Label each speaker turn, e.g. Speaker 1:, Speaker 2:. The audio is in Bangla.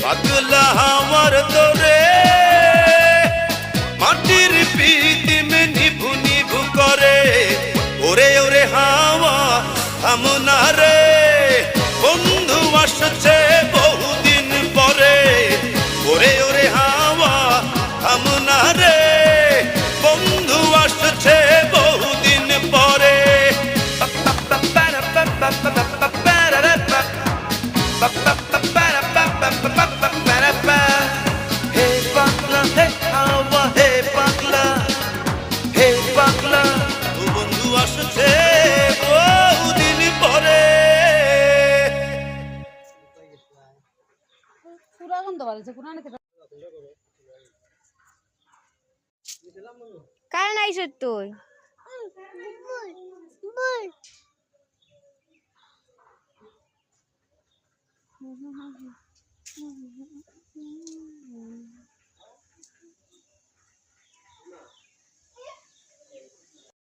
Speaker 1: পাগলা আমার তোরে মাটির পিতিম নিভু নিভু করে ওরে ওরে হাওয়া থামনা রে বন্ধু আসছে বহুদিন পরে ওরে ওরে হাওয়া থামনা রে বন্ধু আসছে বহুদিন পরে হে পাগলা হে হাওয়া হে পাগলা ও বন্ধু আসছে বহুদিন পরে
Speaker 2: কার নাই তুই